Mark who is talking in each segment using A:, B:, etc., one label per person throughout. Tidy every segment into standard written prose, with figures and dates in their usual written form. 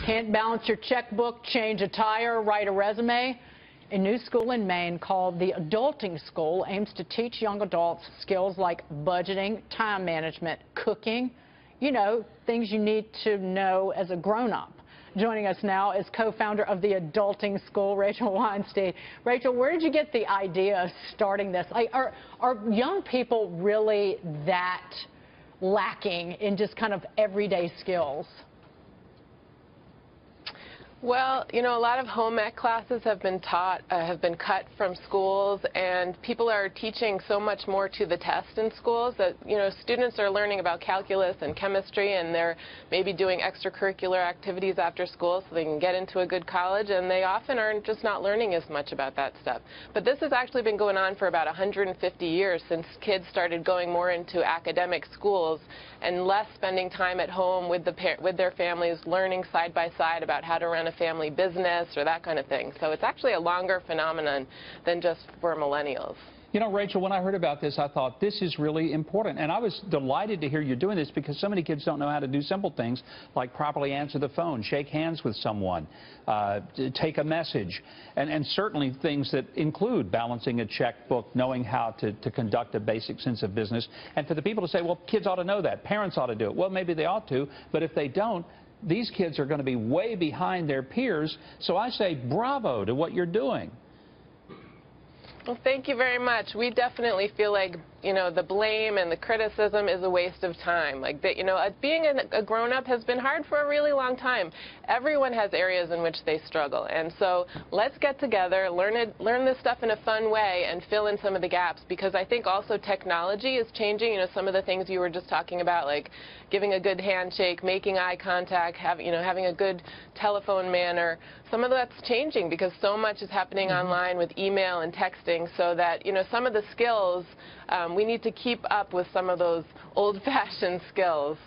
A: Can't balance your checkbook, change a tire, write a resume? A new school in Maine called the Adulting School aims to teach young adults skills like budgeting, time management, cooking, you know, things you need to know as a grown-up. Joining us now is co-founder of the Adulting School, Rachel Weinstein. Rachel, where did you get the idea of starting this? Like, are young people really that lacking in just kind of everyday skills?
B: Well, you know, a lot of home ec classes have been cut from schools, and people are teaching so much more to the test in schools that, you know, students are learning about calculus and chemistry, and they're maybe doing extracurricular activities after school so they can get into a good college, and they often are just not learning as much about that stuff. But this has actually been going on for about 150 years since kids started going more into academic schools and less spending time at home with their families, learning side by side about how to run a family business or that kind of thing. So it's actually a longer phenomenon than just for millennials.
C: You know, Rachel, when I heard about this, I thought this is really important. And I was delighted to hear you doing this because so many kids don't know how to do simple things like properly answer the phone, shake hands with someone, take a message, and certainly things that include balancing a checkbook, knowing how to conduct a basic sense of business. And for the people to say, well, kids ought to know that, parents ought to do it. Well, maybe they ought to, but if they don't, these kids are going to be way behind their peers. So I say bravo to what you're doing.
B: Well, thank you very much. We definitely feel like, you know, the blame and the criticism is a waste of time. Like, that, you know, being a grown-up has been hard for a really long time. Everyone has areas in which they struggle. And so let's get together, learn this stuff in a fun way, and fill in some of the gaps. Because I think also technology is changing. You know, some of the things you were just talking about, like giving a good handshake, making eye contact, having a good telephone manner. Some of that's changing because so much is happening online with email and texting, so that, you know, some of the skills, we need to keep up with some of those old-fashioned skills.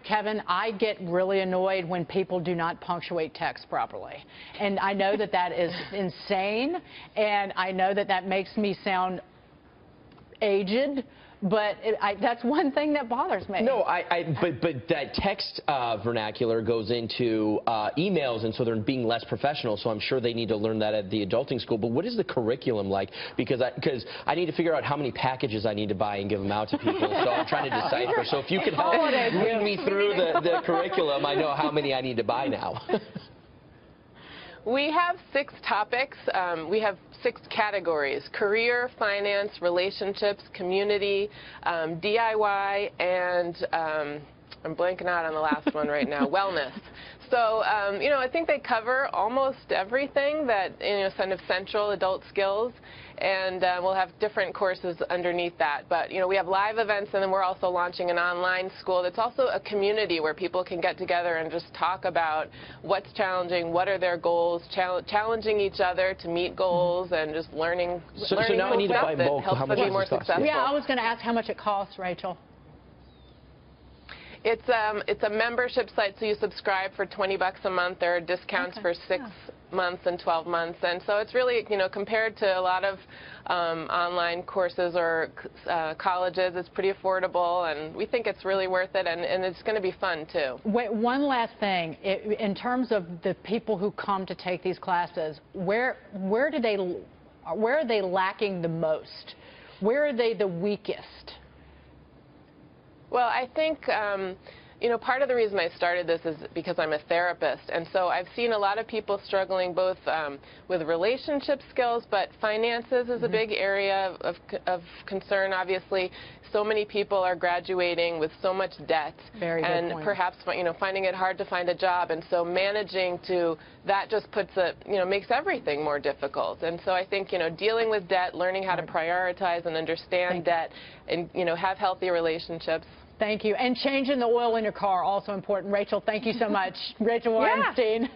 A: Kevin, I get really annoyed when people do not punctuate text properly. And I know that that is insane, and I know that that makes me sound aged, but that's one thing that bothers me.
D: No, but that text vernacular goes into emails, and so they're being less professional, so I'm sure they need to learn that at the adulting school. But what is the curriculum like? Because I need to figure out how many packages I need to buy and give them out to people, so I'm trying to decipher. So if you could help lead me through the curriculum, I know how many I need to buy now.
B: We have 6 topics. We have 6 categories: career, finance, relationships, community, DIY, and I'm blanking out on the last one right now, wellness. So, you know, I think they cover almost everything that, you know, kind of central adult skills, and we'll have different courses underneath that. But, you know, we have live events, and then we're also launching an online school that's also a community where people can get together and just talk about what's challenging, what are their goals, challenging each other to meet goals, and just learning
D: So now I need to buy bulk.
B: Helps them be more successful.
A: Yeah, I was going to ask how much it costs, Rachel.
B: It's a membership site, so you subscribe for $20 a month. There are discounts for 6 months and 12 months, and so it's really, you know, compared to a lot of online courses or colleges, it's pretty affordable, and we think it's really worth it, and it's going to be fun too.
A: Wait, one last thing, in terms of the people who come to take these classes, where are they lacking the most? Where are they the weakest?
B: Well, I think, you know, part of the reason I started this is because I'm a therapist, and so I've seen a lot of people struggling both with relationship skills, but finances is a big area of concern, obviously. So many people are graduating with so much debt, and perhaps, you know, finding it hard to find a job, and so managing that just makes everything more difficult. And so I think, you know, dealing with debt, learning how to prioritize and understand debt, and, you know, have healthy relationships.
A: Thank you. And changing the oil in your car, also important. Rachel, thank you so much. Rachel Weinstein.